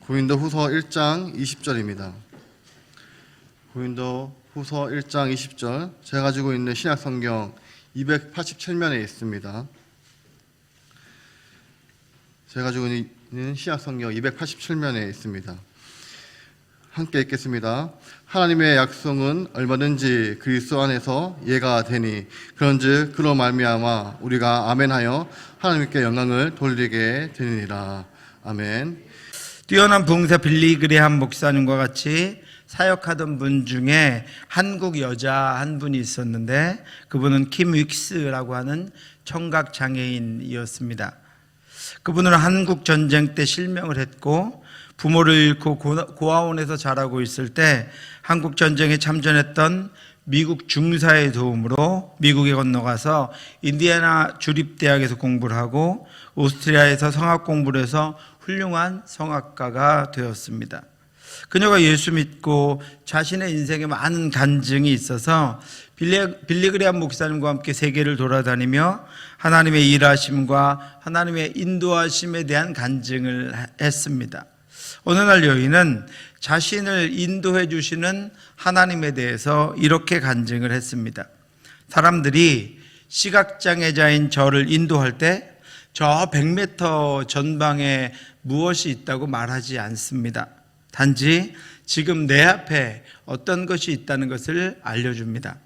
고린도후서 1장 20절입니다. 고린도후서 1장 20절, 제가 가지고 있는 신약성경 287면에 있습니다. 제가 가지고 있는 신약성경 287면에 있습니다. 함께 읽겠습니다. 하나님의 약속은 얼마든지 그리스도 안에서 예가 되니 그런즉 그로 말미암아 우리가 아멘하여 하나님께 영광을 돌리게 되느니라. 아멘. 뛰어난 부흥사 빌리 그레함 목사님과 같이 사역하던 분 중에 한국 여자 한 분이 있었는데 그분은 킴 윅스라고 하는 청각 장애인이었습니다. 그분은 한국 전쟁 때 실명을 했고 부모를 잃고 고아원에서 자라고 있을 때 한국 전쟁에 참전했던 미국 중사의 도움으로 미국에 건너가서 인디애나 주립대학에서 공부를 하고 오스트리아에서 성악 공부를 해서 훌륭한 성악가가 되었습니다. 그녀가 예수 믿고 자신의 인생에 많은 간증이 있어서 빌리 그레함 목사님과 함께 세계를 돌아다니며 하나님의 일하심과 하나님의 인도하심에 대한 간증을 했습니다. 어느 날 여인은 자신을 인도해 주시는 하나님에 대해서 이렇게 간증을 했습니다. 사람들이 시각장애자인 저를 인도할 때 저 100m 전방에 무엇이 있다고 말하지 않습니다. 단지 지금 내 앞에 어떤 것이 있다는 것을 알려줍니다.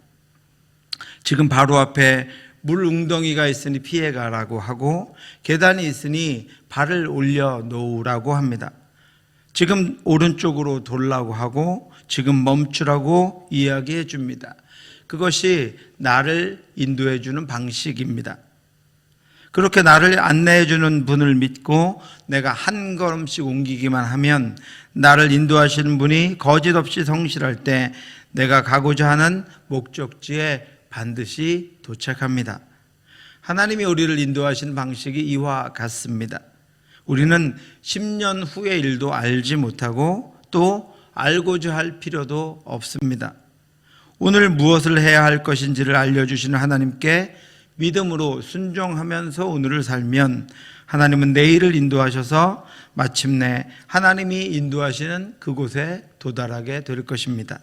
지금 바로 앞에 물 웅덩이가 있으니 피해가라고 하고 계단이 있으니 발을 올려 놓으라고 합니다. 지금 오른쪽으로 돌라고 하고 지금 멈추라고 이야기해 줍니다. 그것이 나를 인도해 주는 방식입니다. 그렇게 나를 안내해 주는 분을 믿고 내가 한 걸음씩 옮기기만 하면 나를 인도하시는 분이 거짓없이 성실할 때 내가 가고자 하는 목적지에 반드시 도착합니다. 하나님이 우리를 인도하시는 방식이 이와 같습니다. 우리는 10년 후의 일도 알지 못하고 또 알고자 할 필요도 없습니다. 오늘 무엇을 해야 할 것인지를 알려주시는 하나님께 믿음으로 순종하면서 오늘을 살면 하나님은 내일을 인도하셔서 마침내 하나님이 인도하시는 그곳에 도달하게 될 것입니다.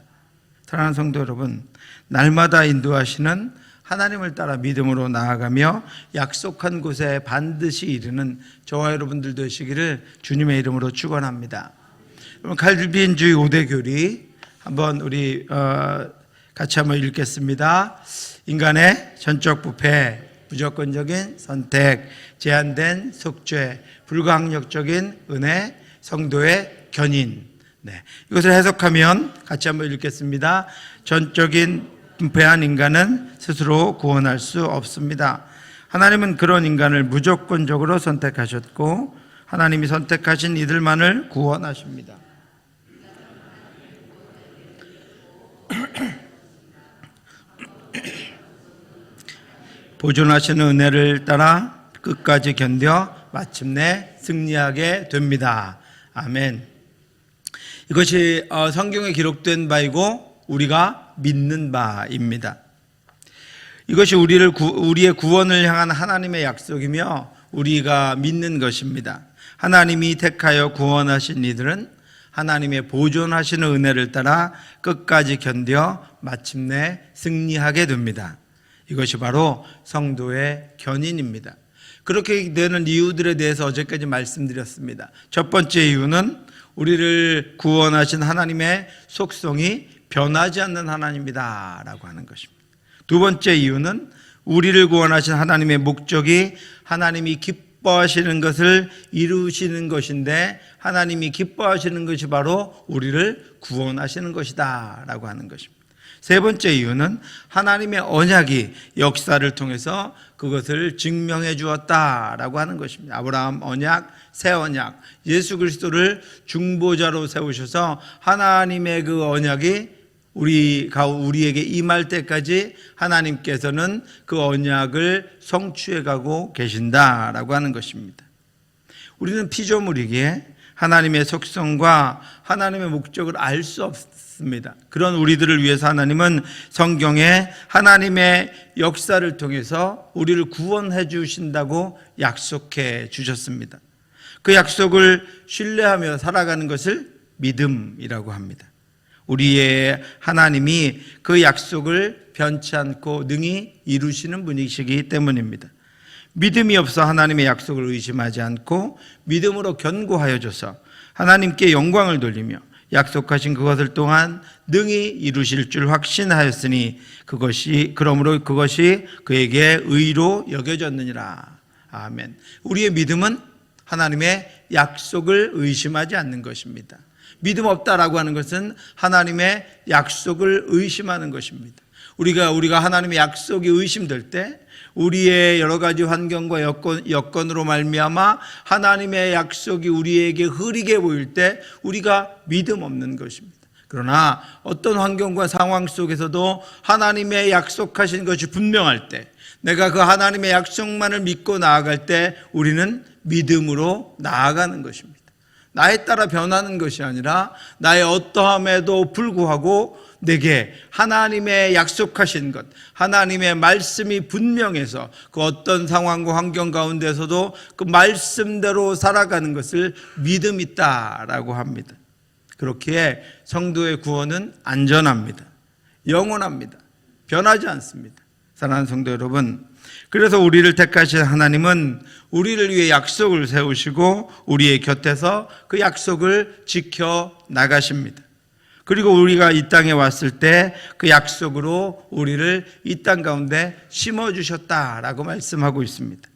사랑하는 성도 여러분, 날마다 인도하시는 하나님을 따라 믿음으로 나아가며 약속한 곳에 반드시 이르는 저와 여러분들 되시기를 주님의 이름으로 축원합니다. 칼빈주의 5대 교리 한번 우리 같이 한번 읽겠습니다. 인간의 전적 부패, 무조건적인 선택, 제한된 속죄, 불가항력적인 은혜, 성도의 견인. 이것을 해석하면 같이 한번 읽겠습니다. 전적인 부패한 인간은 스스로 구원할 수 없습니다. 하나님은 그런 인간을 무조건적으로 선택하셨고 하나님이 선택하신 이들만을 구원하십니다. 보존하시는 은혜를 따라 끝까지 견뎌 마침내 승리하게 됩니다. 아멘. 이것이 성경에 기록된 바이고 우리가 믿는 바입니다. 이것이 우리의 구원을 향한 하나님의 약속이며 우리가 믿는 것입니다. 하나님이 택하여 구원하신 이들은 하나님의 보존하시는 은혜를 따라 끝까지 견뎌 마침내 승리하게 됩니다. 이것이 바로 성도의 견인입니다. 그렇게 되는 이유들에 대해서 어제까지 말씀드렸습니다. 첫 번째 이유는 우리를 구원하신 하나님의 속성이 변하지 않는 하나님이다 라고 하는 것입니다. 두 번째 이유는 우리를 구원하신 하나님의 목적이 하나님이 기뻐하시는 것을 이루시는 것인데 하나님이 기뻐하시는 것이 바로 우리를 구원하시는 것이다 라고 하는 것입니다. 세 번째 이유는 하나님의 언약이 역사를 통해서 그것을 증명해 주었다라고 하는 것입니다. 아브라함 언약, 새 언약, 예수 그리스도를 중보자로 세우셔서 하나님의 그 언약이 우리에게 임할 때까지 하나님께서는 그 언약을 성취해 가고 계신다라고 하는 것입니다. 우리는 피조물이기에 하나님의 속성과 하나님의 목적을 알 수 없습니다. 그런 우리들을 위해서 하나님은 성경에 하나님의 역사를 통해서 우리를 구원해 주신다고 약속해 주셨습니다. 그 약속을 신뢰하며 살아가는 것을 믿음이라고 합니다. 우리의 하나님이 그 약속을 변치 않고 능히 이루시는 분이시기 때문입니다. 믿음이 없어 하나님의 약속을 의심하지 않고 믿음으로 견고하여 줘서 하나님께 영광을 돌리며 약속하신 그것을 또한 능히 이루실 줄 확신하였으니 그러므로 그것이 그에게 의로 여겨졌느니라. 아멘. 우리의 믿음은 하나님의 약속을 의심하지 않는 것입니다. 믿음 없다라고 하는 것은 하나님의 약속을 의심하는 것입니다. 우리가 하나님의 약속이 의심될 때 우리의 여러 가지 환경과 여건으로 말미암아 하나님의 약속이 우리에게 흐리게 보일 때 우리가 믿음 없는 것입니다. 그러나 어떤 환경과 상황 속에서도 하나님의 약속하신 것이 분명할 때, 내가 그 하나님의 약속만을 믿고 나아갈 때 우리는 믿음으로 나아가는 것입니다. 나에 따라 변하는 것이 아니라 나의 어떠함에도 불구하고 내게 하나님의 약속하신 것, 하나님의 말씀이 분명해서 그 어떤 상황과 환경 가운데서도 그 말씀대로 살아가는 것을 믿음 있다라고 합니다. 그렇기에 성도의 구원은 안전합니다. 영원합니다. 변하지 않습니다. 사랑하는 성도 여러분, 그래서 우리를 택하신 하나님은 우리를 위해 약속을 세우시고 우리의 곁에서 그 약속을 지켜 나가십니다. 그리고 우리가 이 땅에 왔을 때 그 약속으로 우리를 이 땅 가운데 심어주셨다라고 말씀하고 있습니다.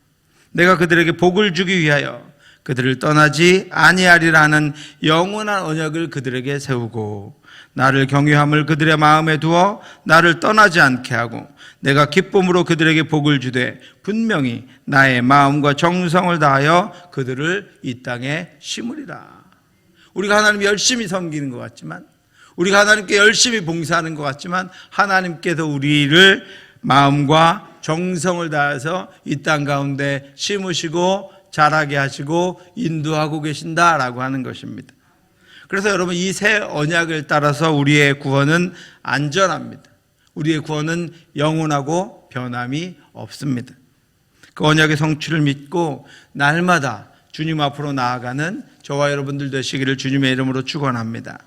내가 그들에게 복을 주기 위하여 그들을 떠나지 아니하리라는 영원한 언약을 그들에게 세우고 나를 경외함을 그들의 마음에 두어 나를 떠나지 않게 하고 내가 기쁨으로 그들에게 복을 주되 분명히 나의 마음과 정성을 다하여 그들을 이 땅에 심으리라. 우리가 하나님 열심히 섬기는 것 같지만, 우리가 하나님께 열심히 봉사하는 것 같지만 하나님께서 우리를 마음과 정성을 다해서 이 땅 가운데 심으시고 자라게 하시고 인도하고 계신다라고 하는 것입니다. 그래서 여러분, 이 새 언약을 따라서 우리의 구원은 안전합니다. 우리의 구원은 영원하고 변함이 없습니다. 그 언약의 성취를 믿고 날마다 주님 앞으로 나아가는 저와 여러분들 되시기를 주님의 이름으로 축원합니다.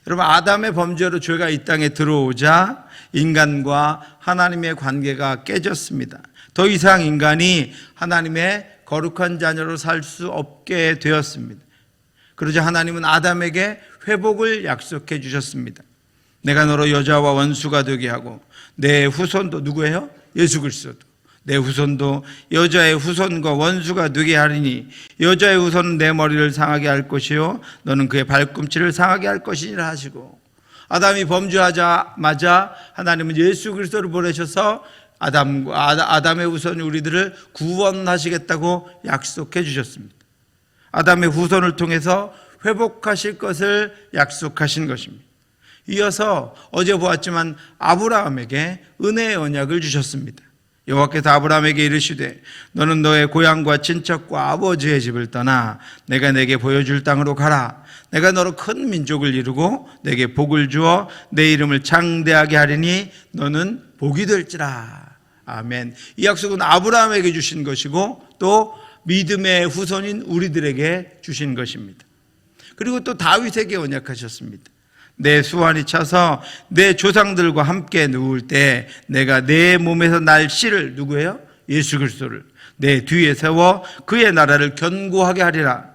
여러분, 아담의 범죄로 죄가 이 땅에 들어오자 인간과 하나님의 관계가 깨졌습니다. 더 이상 인간이 하나님의 거룩한 자녀로 살 수 없게 되었습니다. 그러자 하나님은 아담에게 회복을 약속해 주셨습니다. 내가 너로 여자와 원수가 되게 하고 내 후손도 누구예요? 예수 그리스도. 내 후손도 여자의 후손과 원수가 되게 하리니 여자의 후손은 내 머리를 상하게 할 것이요 너는 그의 발꿈치를 상하게 할 것이니라 하시고, 아담이 범죄하자마자 하나님은 예수 그리스도를 보내셔서 아담의 후손 우리들을 구원하시겠다고 약속해 주셨습니다. 아담의 후손을 통해서 회복하실 것을 약속하신 것입니다. 이어서 어제 보았지만 아브라함에게 은혜의 언약을 주셨습니다. 여호와께서 아브라함에게 이르시되 너는 너의 고향과 친척과 아버지의 집을 떠나 내가 내게 보여줄 땅으로 가라. 내가 너로 큰 민족을 이루고 내게 복을 주어 내 이름을 장대하게 하리니 너는 복이 될지라. 아멘. 이 약속은 아브라함에게 주신 것이고 또 믿음의 후손인 우리들에게 주신 것입니다. 그리고 또 다윗에게 언약하셨습니다. 내 수완이 차서 내 조상들과 함께 누울 때 내가 내 몸에서 날 씨를, 누구예요? 예수 그리스도를 내 뒤에 세워 그의 나라를 견고하게 하리라.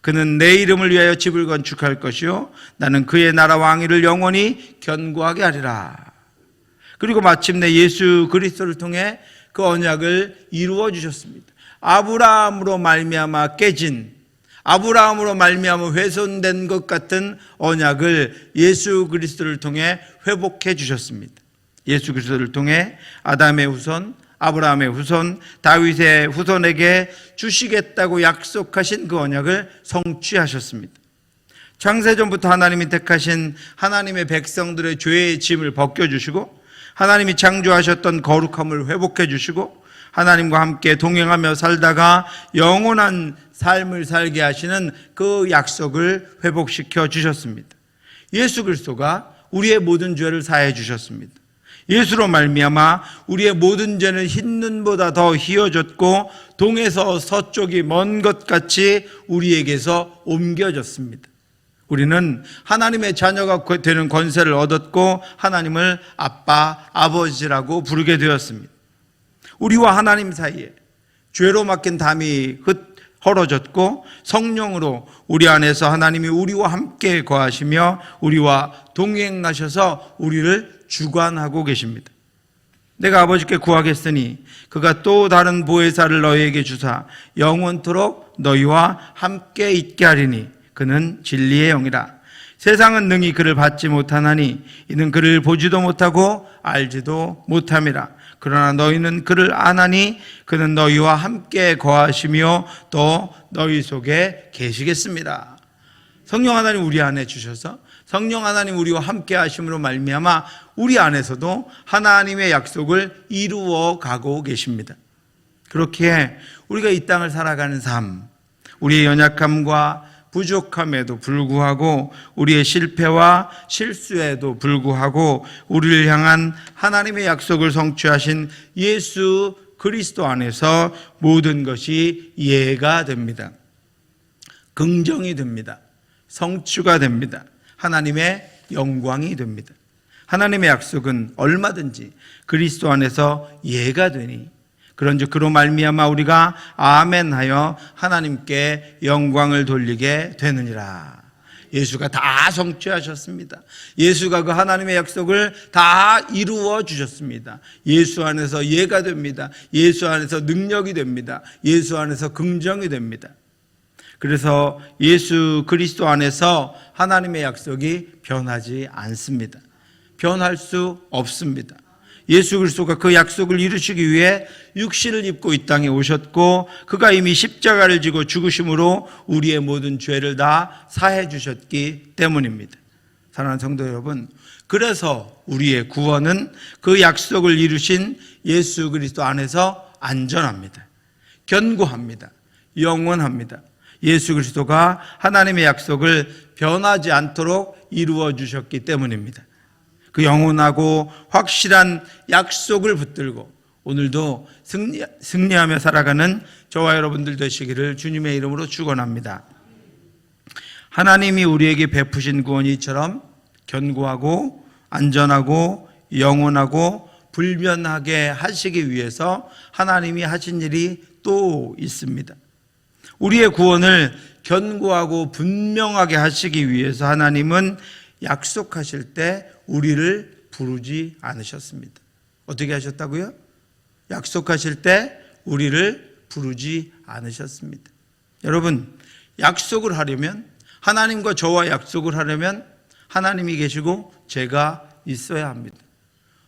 그는 내 이름을 위하여 집을 건축할 것이요 나는 그의 나라 왕위를 영원히 견고하게 하리라. 그리고 마침내 예수 그리스도를 통해 그 언약을 이루어 주셨습니다. 아브라함으로 말미암아 깨진, 아브라함으로 말미암아 훼손된 것 같은 언약을 예수 그리스도를 통해 회복해 주셨습니다. 예수 그리스도를 통해 아담의 후손, 아브라함의 후손, 다윗의 후손에게 주시겠다고 약속하신 그 언약을 성취하셨습니다. 창세전부터 하나님이 택하신 하나님의 백성들의 죄의 짐을 벗겨주시고 하나님이 창조하셨던 거룩함을 회복해 주시고 하나님과 함께 동행하며 살다가 영원한 삶을 살게 하시는 그 약속을 회복시켜 주셨습니다. 예수 그리스도가 우리의 모든 죄를 사해 주셨습니다. 예수로 말미암아 우리의 모든 죄는 흰 눈보다 더 희어졌고 동에서 서쪽이 먼 것 같이 우리에게서 옮겨졌습니다. 우리는 하나님의 자녀가 되는 권세를 얻었고 하나님을 아빠, 아버지라고 부르게 되었습니다. 우리와 하나님 사이에 죄로 막힌 담이 헐어졌고 성령으로 우리 안에서 하나님이 우리와 함께 거하시며 우리와 동행하셔서 우리를 주관하고 계십니다. 내가 아버지께 구하겠으니 그가 또 다른 보혜사를 너희에게 주사 영원토록 너희와 함께 있게 하리니 그는 진리의 영이라. 세상은 능히 그를 받지 못하나니 이는 그를 보지도 못하고 알지도 못함이라. 그러나 너희는 그를 아나니 그는 너희와 함께 거하시며 또 너희 속에 계시겠습니다. 성령 하나님 우리 안에 주셔서 성령 하나님 우리와 함께 하심으로 말미암아 우리 안에서도 하나님의 약속을 이루어 가고 계십니다. 그렇게 우리가 이 땅을 살아가는 삶, 우리의 연약함과 부족함에도 불구하고 우리의 실패와 실수에도 불구하고 우리를 향한 하나님의 약속을 성취하신 예수 그리스도 안에서 모든 것이 이해가 됩니다. 긍정이 됩니다. 성취가 됩니다. 하나님의 영광이 됩니다. 하나님의 약속은 얼마든지 그리스도 안에서 이해가 되니 그런즉 그로 말미암아 우리가 아멘하여 하나님께 영광을 돌리게 되느니라. 예수가 다 성취하셨습니다. 예수가 그 하나님의 약속을 다 이루어 주셨습니다. 예수 안에서 이해가 됩니다. 예수 안에서 능력이 됩니다. 예수 안에서 긍정이 됩니다. 그래서 예수 그리스도 안에서 하나님의 약속이 변하지 않습니다. 변할 수 없습니다. 예수 그리스도가 그 약속을 이루시기 위해 육신을 입고 이 땅에 오셨고 그가 이미 십자가를 지고 죽으심으로 우리의 모든 죄를 다 사해 주셨기 때문입니다. 사랑하는 성도 여러분, 그래서 우리의 구원은 그 약속을 이루신 예수 그리스도 안에서 안전합니다. 견고합니다. 영원합니다. 예수 그리스도가 하나님의 약속을 변하지 않도록 이루어 주셨기 때문입니다. 그 영원하고 확실한 약속을 붙들고 오늘도 승리하며 살아가는 저와 여러분들 되시기를 주님의 이름으로 축원합니다. 하나님이 우리에게 베푸신 구원이 이처럼 견고하고 안전하고 영원하고 불변하게 하시기 위해서 하나님이 하신 일이 또 있습니다. 우리의 구원을 견고하고 분명하게 하시기 위해서 하나님은 약속하실 때 우리를 부르지 않으셨습니다. 어떻게 하셨다고요? 약속하실 때 우리를 부르지 않으셨습니다. 여러분, 약속을 하려면 하나님과 저와 약속을 하려면 하나님이 계시고 제가 있어야 합니다.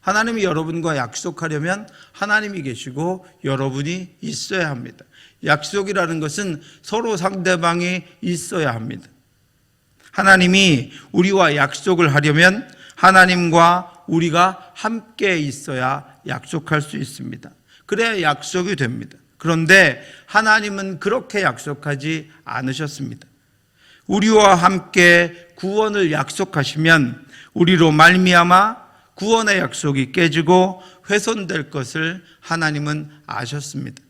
하나님이 여러분과 약속하려면 하나님이 계시고 여러분이 있어야 합니다. 약속이라는 것은 서로 상대방이 있어야 합니다. 하나님이 우리와 약속을 하려면 하나님과 우리가 함께 있어야 약속할 수 있습니다. 그래야 약속이 됩니다. 그런데 하나님은 그렇게 약속하지 않으셨습니다. 우리와 함께 구원을 약속하시면 우리로 말미암아 구원의 약속이 깨지고 훼손될 것을 하나님은 아셨습니다.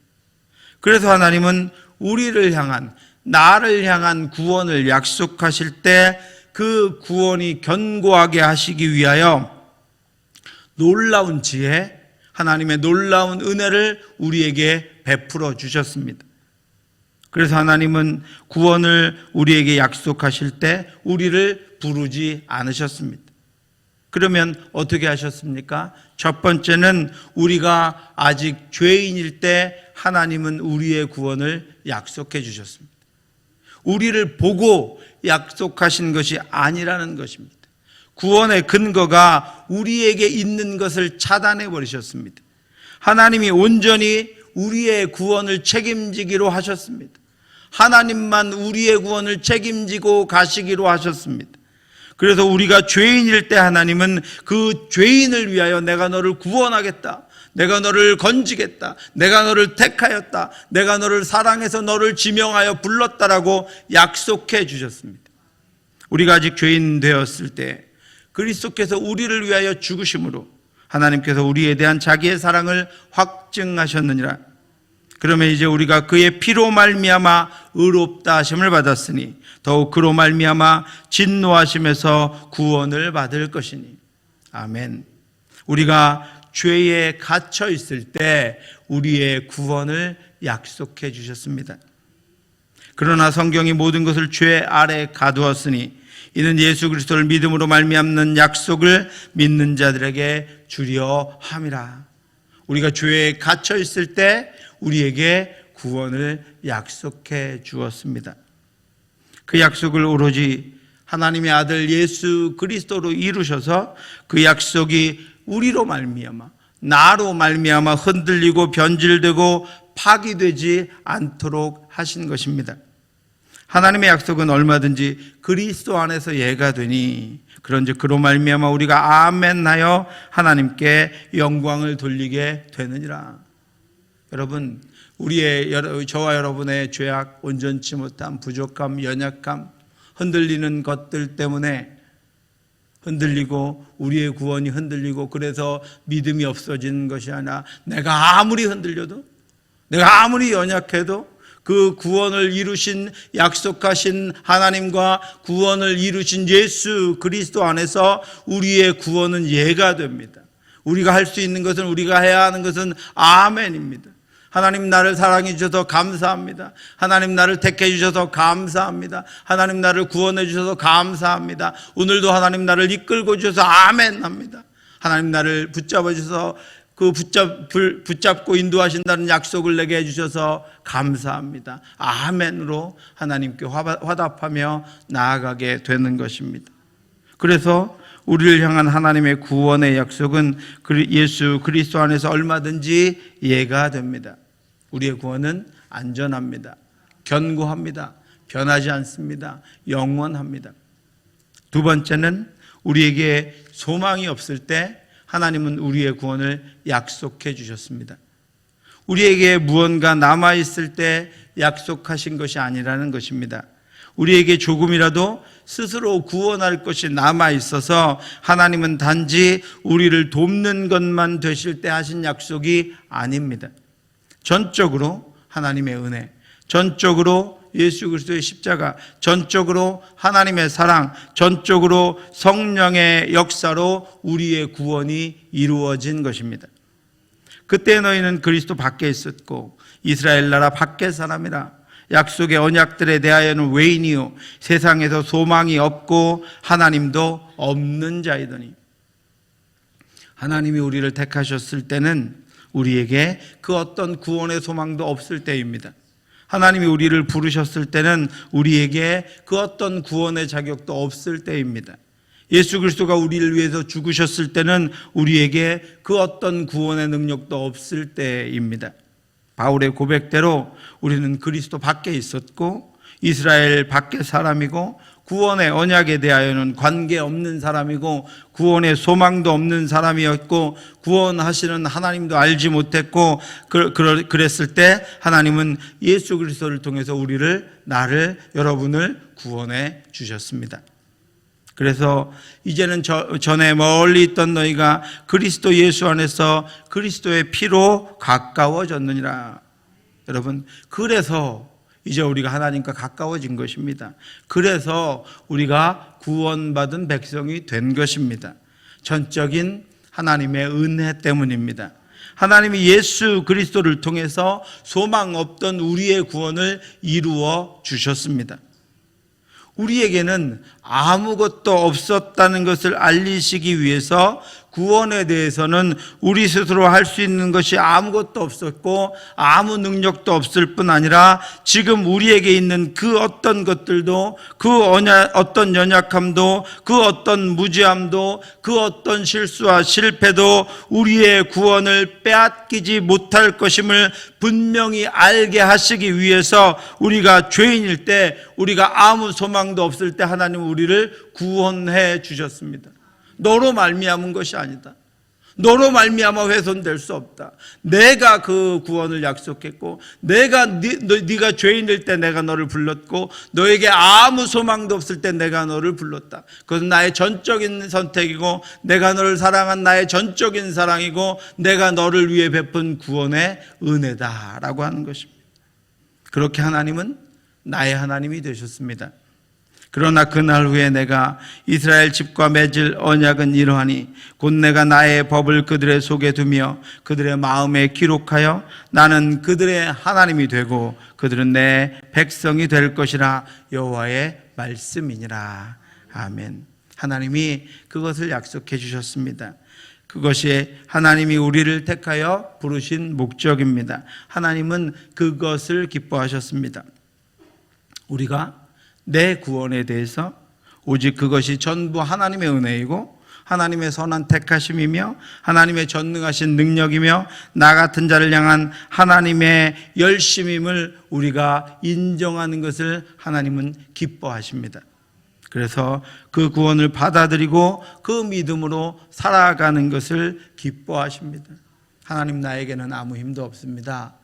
그래서 하나님은 우리를 향한, 나를 향한 구원을 약속하실 때 그 구원이 견고하게 하시기 위하여 놀라운 지혜, 하나님의 놀라운 은혜를 우리에게 베풀어 주셨습니다. 그래서 하나님은 구원을 우리에게 약속하실 때 우리를 부르지 않으셨습니다. 그러면 어떻게 하셨습니까? 첫 번째는 우리가 아직 죄인일 때 하나님은 우리의 구원을 약속해 주셨습니다. 우리를 보고 약속하신 것이 아니라는 것입니다. 구원의 근거가 우리에게 있는 것을 차단해 버리셨습니다. 하나님이 온전히 우리의 구원을 책임지기로 하셨습니다. 하나님만 우리의 구원을 책임지고 가시기로 하셨습니다. 그래서 우리가 죄인일 때 하나님은 그 죄인을 위하여 내가 너를 구원하겠다, 내가 너를 건지겠다, 내가 너를 택하였다, 내가 너를 사랑해서 너를 지명하여 불렀다라고 약속해 주셨습니다. 우리가 아직 죄인 되었을 때 그리스도께서 우리를 위하여 죽으심으로 하나님께서 우리에 대한 자기의 사랑을 확증하셨느니라. 그러면 이제 우리가 그의 피로 말미암아 의롭다 하심을 받았으니 더욱 그로 말미암아 진노하심에서 구원을 받을 것이니. 아멘. 우리가 죄에 갇혀 있을 때 우리의 구원을 약속해 주셨습니다. 그러나 성경이 모든 것을 죄 아래 가두었으니 이는 예수 그리스도를 믿음으로 말미암는 약속을 믿는 자들에게 주려 함이라. 우리가 죄에 갇혀 있을 때 우리에게 구원을 약속해 주었습니다. 그 약속을 오로지 하나님의 아들 예수 그리스도로 이루셔서 그 약속이 우리로 말미암아, 나로 말미암아 흔들리고 변질되고 파기되지 않도록 하신 것입니다. 하나님의 약속은 얼마든지 그리스도 안에서 예가 되니 그런즉 그로 말미암아 우리가 아멘하여 하나님께 영광을 돌리게 되느니라. 여러분, 저와 여러분의 죄악, 온전치 못함, 부족함, 연약함, 흔들리는 것들 때문에 흔들리고 우리의 구원이 흔들리고 그래서 믿음이 없어지는 것이 아니라 내가 아무리 흔들려도, 내가 아무리 연약해도 그 구원을 이루신, 약속하신 하나님과 구원을 이루신 예수 그리스도 안에서 우리의 구원은 예가 됩니다. 우리가 할 수 있는 것은, 우리가 해야 하는 것은 아멘입니다. 하나님 나를 사랑해 주셔서 감사합니다. 하나님 나를 택해 주셔서 감사합니다. 하나님 나를 구원해 주셔서 감사합니다. 오늘도 하나님 나를 이끌고 주셔서 아멘합니다. 하나님 나를 붙잡아 주셔서 붙잡고 인도하신다는 약속을 내게 해주셔서 감사합니다. 아멘으로 하나님께 화답하며 나아가게 되는 것입니다. 그래서 우리를 향한 하나님의 구원의 약속은 예수 그리스도 안에서 얼마든지 예가 됩니다. 우리의 구원은 안전합니다. 견고합니다. 변하지 않습니다. 영원합니다. 두 번째는 우리에게 소망이 없을 때 하나님은 우리의 구원을 약속해 주셨습니다. 우리에게 무언가 남아있을 때 약속하신 것이 아니라는 것입니다. 우리에게 조금이라도 스스로 구원할 것이 남아있어서 하나님은 단지 우리를 돕는 것만 되실 때 하신 약속이 아닙니다. 전적으로 하나님의 은혜, 전적으로 예수 그리스도의 십자가, 전적으로 하나님의 사랑, 전적으로 성령의 역사로 우리의 구원이 이루어진 것입니다. 그때 너희는 그리스도 밖에 있었고 이스라엘 나라 밖의 사람이라. 약속의 언약들에 대하여는 외인이요 세상에서 소망이 없고 하나님도 없는 자이더니. 하나님이 우리를 택하셨을 때는 우리에게 그 어떤 구원의 소망도 없을 때입니다. 하나님이 우리를 부르셨을 때는 우리에게 그 어떤 구원의 자격도 없을 때입니다. 예수 그리스도가 우리를 위해서 죽으셨을 때는 우리에게 그 어떤 구원의 능력도 없을 때입니다. 바울의 고백대로 우리는 그리스도 밖에 있었고 이스라엘 밖의 사람이고 구원의 언약에 대하여는 관계없는 사람이고 구원의 소망도 없는 사람이었고 구원하시는 하나님도 알지 못했고 그랬을 때 하나님은 예수 그리스도를 통해서 나를, 여러분을 구원해 주셨습니다. 그래서 이제는 전에 멀리 있던 너희가 그리스도 예수 안에서 그리스도의 피로 가까워졌느니라. 여러분, 그래서 이제 우리가 하나님과 가까워진 것입니다. 그래서 우리가 구원받은 백성이 된 것입니다. 전적인 하나님의 은혜 때문입니다. 하나님이 예수 그리스도를 통해서 소망 없던 우리의 구원을 이루어 주셨습니다. 우리에게는 아무것도 없었다는 것을 알리시기 위해서 구원에 대해서는 우리 스스로 할 수 있는 것이 아무것도 없었고 아무 능력도 없을 뿐 아니라 지금 우리에게 있는 그 어떤 것들도, 그 어떤 연약함도, 그 어떤 무지함도, 그 어떤 실수와 실패도 우리의 구원을 빼앗기지 못할 것임을 분명히 알게 하시기 위해서 우리가 죄인일 때, 우리가 아무 소망도 없을 때 하나님은 우리를 구원해 주셨습니다. 너로 말미암은 것이 아니다. 너로 말미암아 훼손될 수 없다. 내가 그 구원을 약속했고, 네가 죄인일 때 내가 너를 불렀고, 너에게 아무 소망도 없을 때 내가 너를 불렀다. 그것은 나의 전적인 선택이고, 내가 너를 사랑한 나의 전적인 사랑이고, 내가 너를 위해 베푼 구원의 은혜다라고 하는 것입니다. 그렇게 하나님은 나의 하나님이 되셨습니다. 그러나 그날 후에 내가 이스라엘 집과 맺을 언약은 이러하니 곧 내가 나의 법을 그들의 속에 두며 그들의 마음에 기록하여 나는 그들의 하나님이 되고 그들은 내 백성이 될 것이라 여호와의 말씀이니라. 아멘. 하나님이 그것을 약속해 주셨습니다. 그것이 하나님이 우리를 택하여 부르신 목적입니다. 하나님은 그것을 기뻐하셨습니다. 우리가 내 구원에 대해서 오직 그것이 전부 하나님의 은혜이고 하나님의 선한 택하심이며 하나님의 전능하신 능력이며 나 같은 자를 향한 하나님의 열심임을 우리가 인정하는 것을 하나님은 기뻐하십니다. 그래서 그 구원을 받아들이고 그 믿음으로 살아가는 것을 기뻐하십니다. 하나님 나에게는 아무 힘도 없습니다.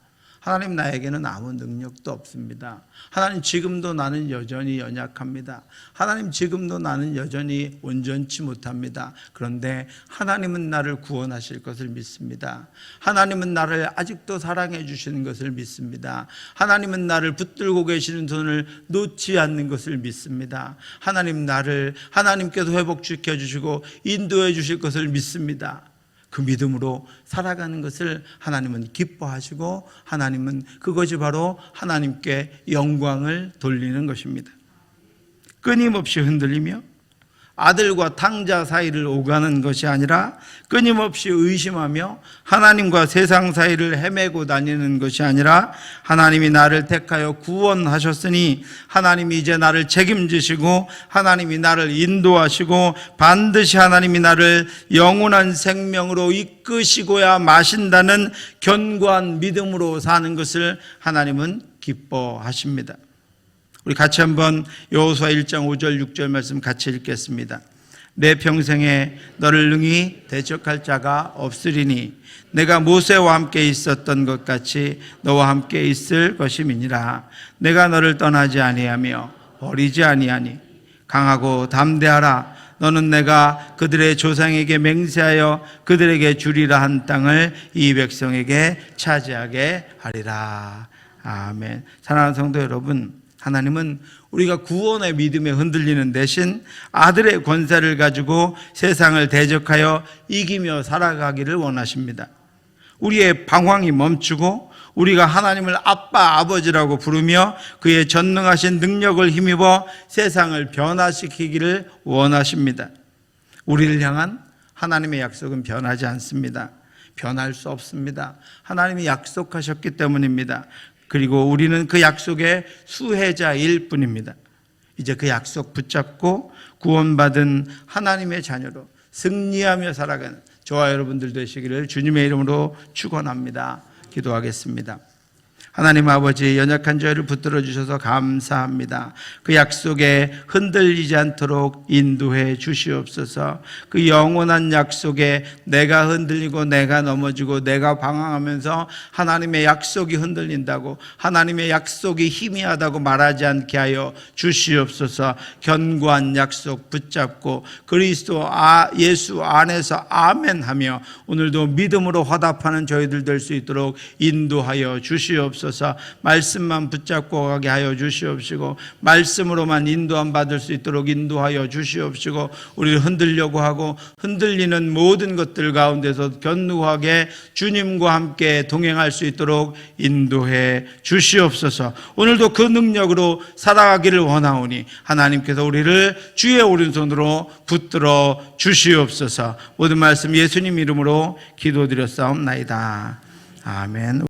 하나님 나에게는 아무 능력도 없습니다. 하나님 지금도 나는 여전히 연약합니다. 하나님 지금도 나는 여전히 온전치 못합니다. 그런데 하나님은 나를 구원하실 것을 믿습니다. 하나님은 나를 아직도 사랑해 주시는 것을 믿습니다. 하나님은 나를 붙들고 계시는 손을 놓지 않는 것을 믿습니다. 하나님 나를 하나님께서 회복시켜 주시고 인도해 주실 것을 믿습니다. 그 믿음으로 살아가는 것을 하나님은 기뻐하시고 하나님은 그것이 바로 하나님께 영광을 돌리는 것입니다. 끊임없이 흔들리며 아들과 탕자 사이를 오가는 것이 아니라 끊임없이 의심하며 하나님과 세상 사이를 헤매고 다니는 것이 아니라 하나님이 나를 택하여 구원하셨으니 하나님이 이제 나를 책임지시고 하나님이 나를 인도하시고 반드시 하나님이 나를 영원한 생명으로 이끄시고야 마신다는 견고한 믿음으로 사는 것을 하나님은 기뻐하십니다. 우리 같이 한번 여호수아 1장 5절 6절 말씀 같이 읽겠습니다. 내 평생에 너를 능히 대적할 자가 없으리니 내가 모세와 함께 있었던 것 같이 너와 함께 있을 것임이니라. 내가 너를 떠나지 아니하며 버리지 아니하니 강하고 담대하라. 너는 내가 그들의 조상에게 맹세하여 그들에게 주리라 한 땅을 이 백성에게 차지하게 하리라. 아멘. 사랑하는 성도 여러분, 하나님은 우리가 구원의 믿음에 흔들리는 대신 아들의 권세를 가지고 세상을 대적하여 이기며 살아가기를 원하십니다. 우리의 방황이 멈추고 우리가 하나님을 아빠, 아버지라고 부르며 그의 전능하신 능력을 힘입어 세상을 변화시키기를 원하십니다. 우리를 향한 하나님의 약속은 변하지 않습니다. 변할 수 없습니다. 하나님이 약속하셨기 때문입니다. 그리고 우리는 그 약속의 수혜자일 뿐입니다. 이제 그 약속 붙잡고 구원받은 하나님의 자녀로 승리하며 살아가는 저와 여러분들 되시기를 주님의 이름으로 축원합니다. 기도하겠습니다. 하나님 아버지, 연약한 저희를 붙들어 주셔서 감사합니다. 그 약속에 흔들리지 않도록 인도해 주시옵소서. 그 영원한 약속에 내가 흔들리고 내가 넘어지고 내가 방황하면서 하나님의 약속이 흔들린다고, 하나님의 약속이 희미하다고 말하지 않게 하여 주시옵소서. 견고한 약속 붙잡고 그리스도 예수 안에서 아멘하며 오늘도 믿음으로 화답하는 저희들 될 수 있도록 인도하여 주시옵소서. 말씀만 붙잡고 가게 하여 주시옵시고 말씀으로만 인도함 받을 수 있도록 인도하여 주시옵시고 우리를 흔들려고 하고 흔들리는 모든 것들 가운데서 견고하게 주님과 함께 동행할 수 있도록 인도해 주시옵소서. 오늘도 그 능력으로 살아가기를 원하오니 하나님께서 우리를 주의 오른손으로 붙들어 주시옵소서. 모든 말씀 예수님 이름으로 기도드렸사옵나이다. 아멘.